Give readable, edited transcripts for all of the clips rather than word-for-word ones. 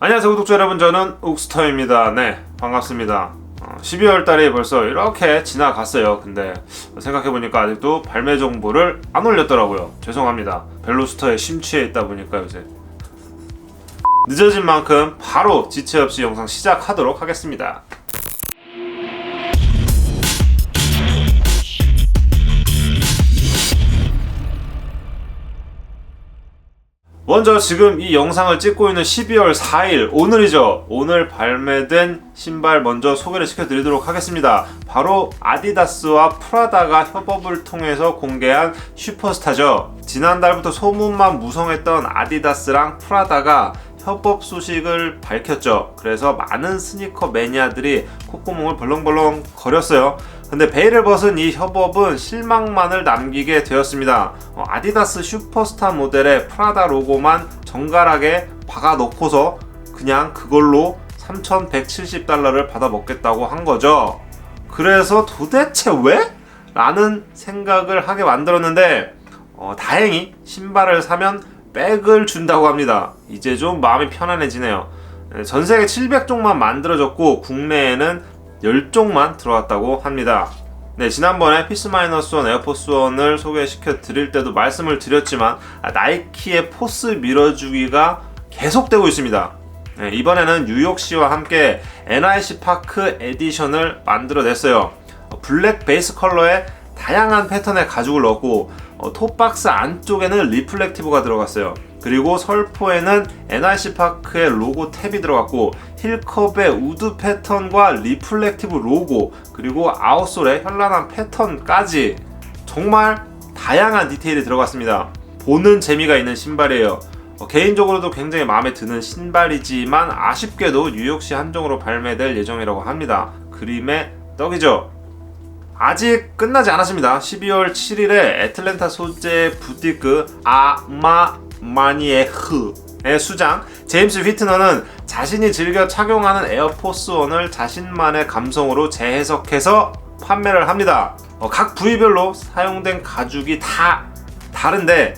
안녕하세요 구독자 여러분, 저는 욱스터입니다. 네, 반갑습니다. 12월 달이 벌써 이렇게 지나갔어요. 근데 생각해보니까 아직도 발매 정보를 안 올렸더라고요. 죄송합니다. 벨로스터에 심취해 있다 보니까 요새 늦어진 만큼 바로 지체 없이 영상 시작하도록 하겠습니다. 먼저 지금 이 영상을 찍고 있는 12월 4일 오늘이죠. 오늘 발매된 신발 먼저 소개를 시켜드리도록 하겠습니다. 바로 아디다스와 프라다가 협업을 통해서 공개한 슈퍼스타죠. 지난달부터 소문만 무성했던 아디다스랑 프라다가 협업 소식을 밝혔죠. 그래서 많은 스니커 매니아들이 콧구멍을 벌렁벌렁 거렸어요. 근데 베일을 벗은 이 협업은 실망만을 남기게 되었습니다. 아디다스 슈퍼스타 모델에 프라다 로고만 정갈하게 박아놓고서 그냥 그걸로 3,170달러를 받아먹겠다고 한 거죠. 그래서 도대체 왜? 라는 생각을 하게 만들었는데 다행히 신발을 사면 백을 준다고 합니다. 이제 좀 마음이 편안해지네요. 전세계 700종만 만들어졌고 국내에는 10종만 들어왔다고 합니다. 네, 지난번에 피스-1 에어포스1을 소개시켜 드릴 때도 말씀을 드렸지만 나이키의 포스 밀어주기가 계속되고 있습니다. 네, 이번에는 뉴욕시와 함께 NYC 파크 에디션을 만들어냈어요. 블랙 베이스 컬러에 다양한 패턴의 가죽을 넣었고 톱박스 안쪽에는 리플렉티브가 들어갔어요. 그리고 설포에는 NYC 파크의 로고 탭이 들어갔고 힐컵의 우드 패턴과 리플렉티브 로고, 그리고 아웃솔의 현란한 패턴까지 정말 다양한 디테일이 들어갔습니다. 보는 재미가 있는 신발이에요. 개인적으로도 굉장히 마음에 드는 신발이지만 아쉽게도 뉴욕시 한정으로 발매될 예정이라고 합니다. 그림의 떡이죠. 아직 끝나지 않았습니다. 12월 7일에 애틀랜타 소재 부티크 아마마니에흐의 수장 제임스 휘트너는 자신이 즐겨 착용하는 에어포스1을 자신만의 감성으로 재해석해서 판매를 합니다. 각 부위별로 사용된 가죽이 다 다른데,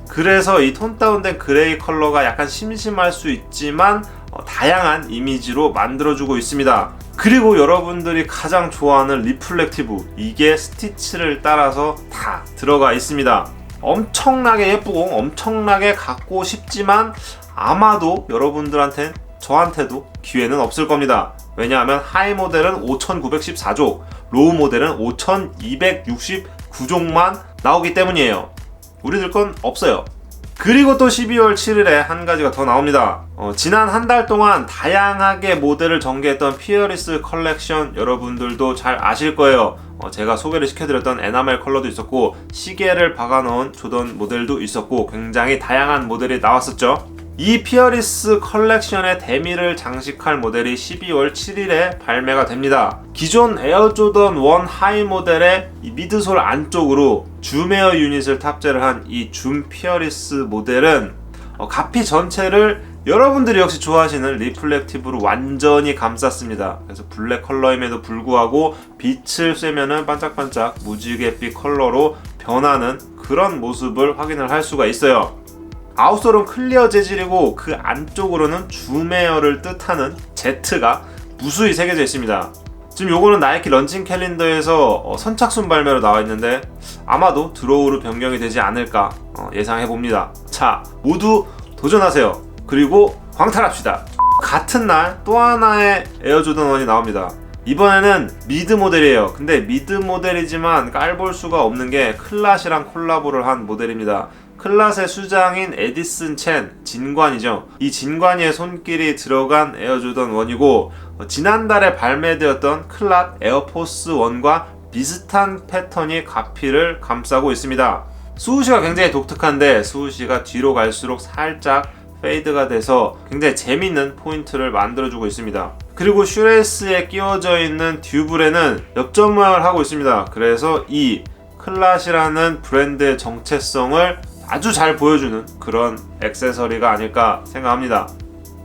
그래서 이 톤 다운된 그레이 컬러가 약간 심심할 수 있지만 다양한 이미지로 만들어주고 있습니다. 그리고 여러분들이 가장 좋아하는 리플렉티브, 이게 스티치를 따라서 다 들어가 있습니다. 엄청나게 예쁘고 엄청나게 갖고 싶지만 아마도 여러분들한테, 저한테도 기회는 없을 겁니다. 왜냐하면 하이 모델은 5,914족, 로우 모델은 5,269족만 나오기 때문이에요. 우리들 건 없어요. 그리고 또 12월 7일에 한 가지가 더 나옵니다. 지난 한 달 동안 다양하게 모델을 전개했던 피어리스 컬렉션, 여러분들도 잘 아실 거예요. 제가 소개를 시켜드렸던 에나멜 컬러도 있었고 시계를 박아놓은 조던 모델도 있었고 굉장히 다양한 모델이 나왔었죠. 이 피어리스 컬렉션의 대미를 장식할 모델이 12월 7일에 발매가 됩니다. 기존 에어조던 1 하이 모델의 이 미드솔 안쪽으로 줌에어 유닛을 탑재를 한 이 줌 피어리스 모델은 가피 전체를 여러분들이 역시 좋아하시는 리플렉티브로 완전히 감쌌습니다. 그래서 블랙 컬러임에도 불구하고 빛을 쐬면은 반짝반짝 무지갯빛 컬러로 변하는 그런 모습을 확인을 할 수가 있어요. 아웃솔은 클리어 재질이고 그 안쪽으로는 줌에어를 뜻하는 Z가 무수히 새겨져 있습니다. 지금 요거는 나이키 런칭 캘린더에서 선착순 발매로 나와 있는데 아마도 드로우로 변경이 되지 않을까 예상해 봅니다. 자, 모두 도전하세요. 그리고 광탈합시다. 같은 날 또 하나의 에어조던 1이 나옵니다. 이번에는 미드 모델이에요. 근데 미드 모델이지만 깔볼 수가 없는 게 클랏이랑 콜라보를 한 모델입니다. 클랏의 수장인 에디슨 첸, 진관이죠. 이 진관이의 손길이 들어간 에어조던 1이고 지난달에 발매되었던 클랏 에어포스 1과 비슷한 패턴이 가피를 감싸고 있습니다. 수우시가 굉장히 독특한데 수우시가 뒤로 갈수록 살짝 페이드가 돼서 굉장히 재밌는 포인트를 만들어주고 있습니다. 그리고 슈레이스에 끼워져 있는 듀블에는 엽전 모양을 하고 있습니다. 그래서 이 클랏이라는 브랜드의 정체성을 아주 잘 보여주는 그런 액세서리가 아닐까 생각합니다.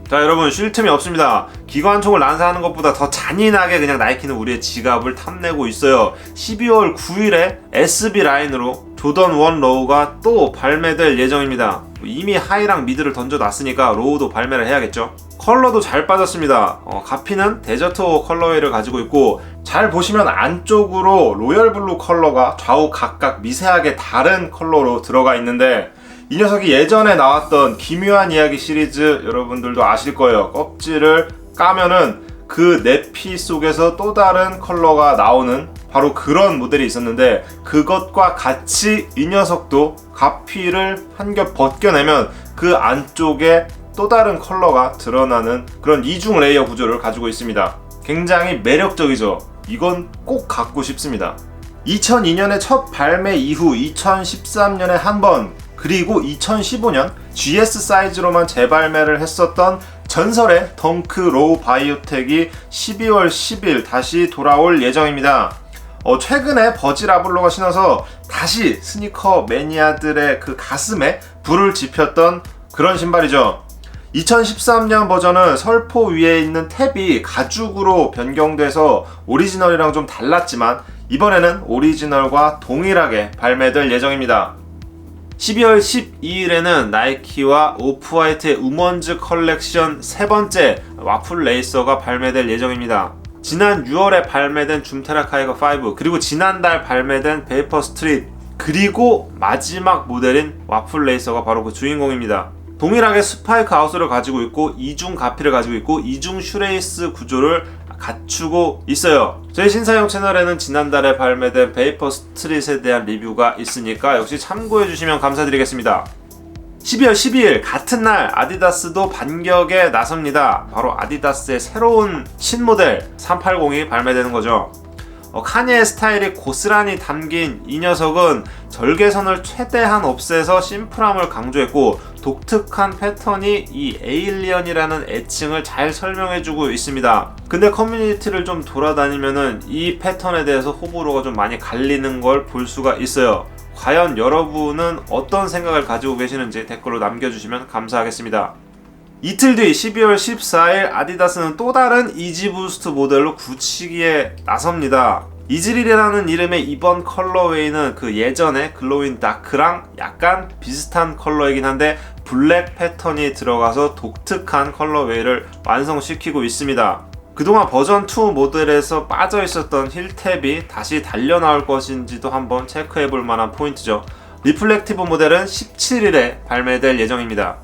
자, 여러분 쉴 틈이 없습니다. 기관총을 난사하는 것보다 더 잔인하게 그냥 나이키는 우리의 지갑을 탐내고 있어요. 12월 9일에 SB 라인으로 조던 1 로우가 또 발매될 예정입니다. 이미 하이랑 미드를 던져놨으니까 로우도 발매를 해야겠죠. 컬러도 잘 빠졌습니다. 가피는 데저트 컬러웨이를 가지고 있고, 잘 보시면 안쪽으로 로열 블루 컬러가 좌우 각각 미세하게 다른 컬러로 들어가 있는데, 이 녀석이 예전에 나왔던 기묘한 이야기 시리즈 여러분들도 아실 거예요. 껍질을 까면은 그 내피 속에서 또 다른 컬러가 나오는 바로 그런 모델이 있었는데, 그것과 같이 이 녀석도 가피를 한 겹 벗겨내면 그 안쪽에 또 다른 컬러가 드러나는 그런 이중 레이어 구조를 가지고 있습니다. 굉장히 매력적이죠. 이건 꼭 갖고 싶습니다. 2002년에 첫 발매 이후 2013년에 한 번, 그리고 2015년 GS 사이즈로만 재발매를 했었던 전설의 덩크 로우 바이오텍이 12월 10일 다시 돌아올 예정입니다. 최근에 버질 아블로가 신어서 다시 스니커 매니아들의 그 가슴에 불을 지폈던 그런 신발이죠. 2013년 버전은 설포 위에 있는 탭이 가죽으로 변경돼서 오리지널이랑 좀 달랐지만, 이번에는 오리지널과 동일하게 발매될 예정입니다. 12월 12일에는 나이키와 오프화이트의 우먼즈 컬렉션 세 번째 와플 레이서가 발매될 예정입니다. 지난 6월에 발매된 줌테라 카이거 5, 그리고 지난달 발매된 베이퍼 스트릿, 그리고 마지막 모델인 와플 레이서가 바로 그 주인공입니다. 동일하게 스파이크 아웃을 가지고 있고, 이중 가피를 가지고 있고, 이중 슈레이스 구조를 갖추고 있어요. 저희 신사용 채널에는 지난달에 발매된 베이퍼 스트릿에 대한 리뷰가 있으니까 역시 참고해 주시면 감사드리겠습니다. 12월 12일 같은 날 아디다스도 반격에 나섭니다. 바로 아디다스의 새로운 신모델 380이 발매되는 거죠. 카니의 스타일이 고스란히 담긴 이 녀석은 절개선을 최대한 없애서 심플함을 강조했고, 독특한 패턴이 이 에일리언이라는 애칭을 잘 설명해주고 있습니다. 근데 커뮤니티를 좀 돌아다니면은 이 패턴에 대해서 호불호가 좀 많이 갈리는 걸 볼 수가 있어요. 과연 여러분은 어떤 생각을 가지고 계시는지 댓글로 남겨주시면 감사하겠습니다. 이틀 뒤 12월 14일 아디다스는 또 다른 이지부스트 모델로 굳히기에 나섭니다. 이즈릴이라는 이름의 이번 컬러웨이는 그 예전의 글로윈 다크랑 약간 비슷한 컬러이긴 한데, 블랙 패턴이 들어가서 독특한 컬러웨이를 완성시키고 있습니다. 그동안 버전 2 모델에서 빠져 있었던 힐탭이 다시 달려 나올 것인지도 한번 체크해 볼 만한 포인트죠. 리플렉티브 모델은 17일에 발매될 예정입니다.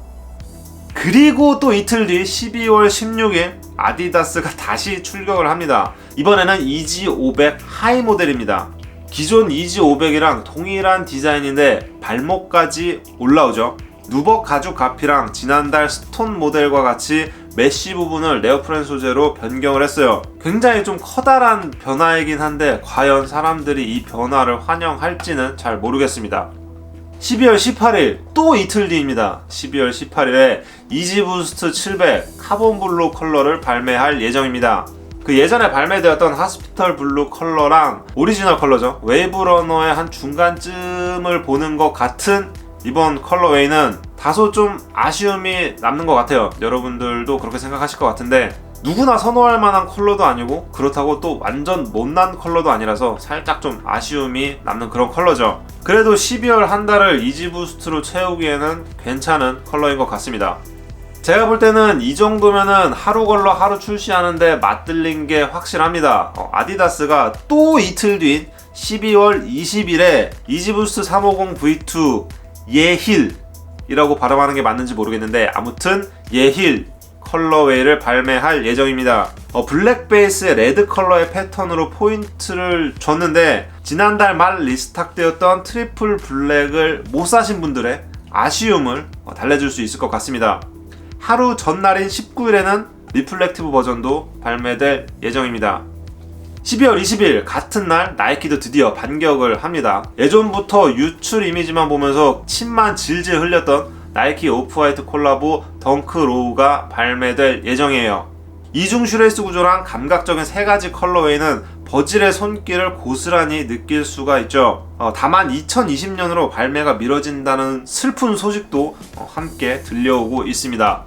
그리고 또 이틀 뒤 12월 16일 아디다스가 다시 출격을 합니다. 이번에는 이지 500 하이 모델입니다. 기존 이지 500이랑 동일한 디자인인데 발목까지 올라오죠. 누벅 가죽 가피랑 지난달 스톤 모델과 같이 메쉬 부분을 네오프렌 소재로 변경을 했어요. 굉장히 좀 커다란 변화이긴 한데, 과연 사람들이 이 변화를 환영할지는 잘 모르겠습니다. 12월 18일 또 이틀 뒤입니다. 12월 18일에 이지부스트 700 카본 블루 컬러를 발매할 예정입니다. 그 예전에 발매되었던 하스피털 블루 컬러랑 오리지널 컬러죠, 웨이브러너의 한 중간쯤을 보는 것 같은 이번 컬러웨이는 다소 좀 아쉬움이 남는 것 같아요. 여러분들도 그렇게 생각하실 것 같은데, 누구나 선호할 만한 컬러도 아니고 그렇다고 또 완전 못난 컬러도 아니라서 살짝 좀 아쉬움이 남는 그런 컬러죠. 그래도 12월 한 달을 이지부스트로 채우기에는 괜찮은 컬러인 것 같습니다. 제가 볼 때는 이 정도면은 하루 걸러 하루 출시하는데 맞들린 게 확실합니다. 아디다스가 또 이틀 뒤인 12월 20일에 이지부스트 350 V2 예힐이라고 발음하는 게 맞는지 모르겠는데, 아무튼 예힐 컬러웨이를 발매할 예정입니다. 블랙 베이스의 레드 컬러의 패턴으로 포인트를 줬는데, 지난달 말 리스탁되었던 트리플 블랙을 못 사신 분들의 아쉬움을 달래줄 수 있을 것 같습니다. 하루 전날인 19일에는 리플렉티브 버전도 발매될 예정입니다. 12월 20일 같은 날 나이키도 드디어 반격을 합니다. 예전부터 유출 이미지만 보면서 침만 질질 흘렸던 나이키 오프화이트 콜라보 덩크 로우가 발매될 예정이에요. 이중 슈레이스 구조랑 감각적인 세 가지 컬러웨이는 버질의 손길을 고스란히 느낄 수가 있죠. 다만 2020년으로 발매가 미뤄진다는 슬픈 소식도 함께 들려오고 있습니다.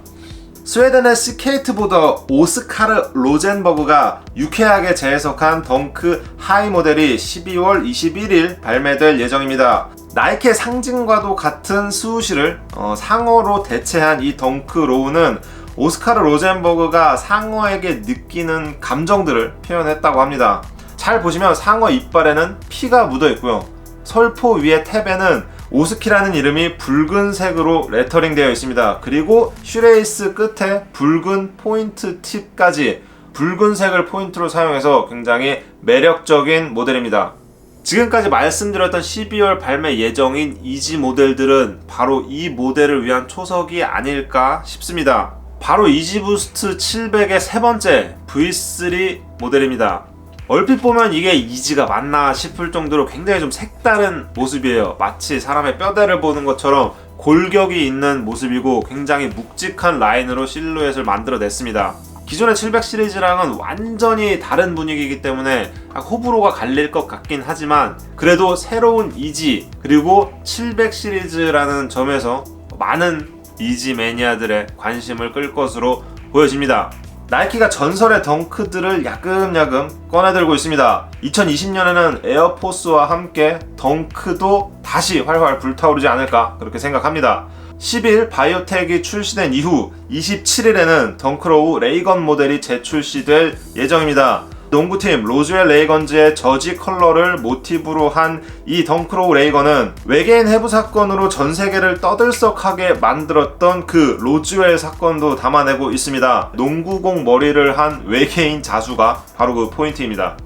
스웨덴의 스케이트보더 오스카르 로젠버그가 유쾌하게 재해석한 덩크 하이 모델이 12월 21일 발매될 예정입니다. 나이키의 상징과도 같은 스우시를 상어로 대체한 이 덩크 로우는 오스카르 로젠버그가 상어에게 느끼는 감정들을 표현했다고 합니다. 잘 보시면 상어 이빨에는 피가 묻어 있고요. 설포 위의 탭에는 오스키라는 이름이 붉은색으로 레터링 되어 있습니다. 그리고 슈레이스 끝에 붉은 포인트 팁까지 붉은색을 포인트로 사용해서 굉장히 매력적인 모델입니다. 지금까지 말씀드렸던 12월 발매 예정인 이지 모델들은 바로 이 모델을 위한 초석이 아닐까 싶습니다. 바로 이지부스트 700의 세 번째 V3 모델입니다. 얼핏 보면 이게 이지가 맞나 싶을 정도로 굉장히 좀 색다른 모습이에요. 마치 사람의 뼈대를 보는 것처럼 골격이 있는 모습이고 굉장히 묵직한 라인으로 실루엣을 만들어냈습니다. 기존의 700 시리즈랑은 완전히 다른 분위기이기 때문에 호불호가 갈릴 것 같긴 하지만 그래도 새로운 이지 그리고 700 시리즈라는 점에서 많은 이지 매니아들의 관심을 끌 것으로 보여집니다. 나이키가 전설의 덩크들을 야금야금 꺼내들고 있습니다. 2020년에는 에어포스와 함께 덩크도 다시 활활 불타오르지 않을까 그렇게 생각합니다. 10일 바이오텍이 출시된 이후 27일에는 덩크로우 레이건 모델이 재출시될 예정입니다. 농구팀 로즈웰 레이건즈의 저지 컬러를 모티브로 한 이 덩크로우 레이건은 외계인 해부 사건으로 전 세계를 떠들썩하게 만들었던 그 로즈웰 사건도 담아내고 있습니다. 농구공 머리를 한 외계인 자수가 바로 그 포인트입니다.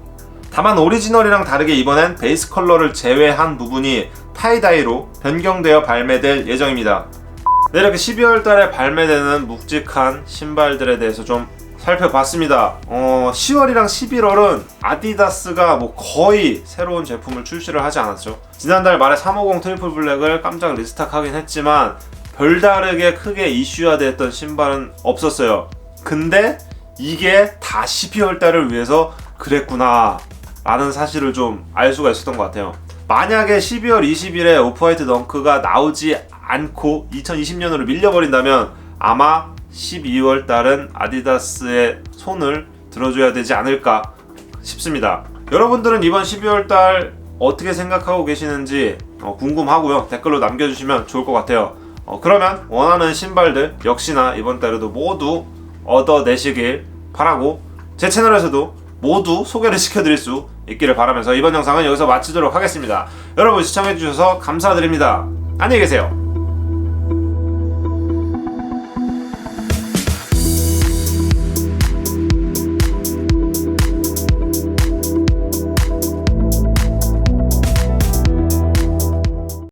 다만 오리지널이랑 다르게 이번엔 베이스 컬러를 제외한 부분이 타이다이로 변경되어 발매될 예정입니다. 네, 이렇게 12월 달에 발매되는 묵직한 신발들에 대해서 좀 살펴봤습니다. 10월이랑 11월은 아디다스가 거의 새로운 제품을 출시를 하지 않았죠. 지난달 말에 350 트리플 블랙을 깜짝 리스탁하긴 했지만 별다르게 크게 이슈화됐던 신발은 없었어요. 근데 이게 다 12월 달을 위해서 그랬구나 라는 사실을 좀 알 수가 있었던 것 같아요. 만약에 12월 20일에 오프화이트 덩크가 나오지 않고 2020년으로 밀려버린다면 아마 12월 달은 아디다스의 손을 들어줘야 되지 않을까 싶습니다. 여러분들은 이번 12월 달 어떻게 생각하고 계시는지 궁금하고요. 댓글로 남겨주시면 좋을 것 같아요. 그러면 원하는 신발들 역시나 이번 달에도 모두 얻어내시길 바라고 제 채널에서도 모두 소개를 시켜드릴 수 있기를 바라면서 이번 영상은 여기서 마치도록 하겠습니다. 여러분 시청해주셔서 감사드립니다. 안녕히 계세요.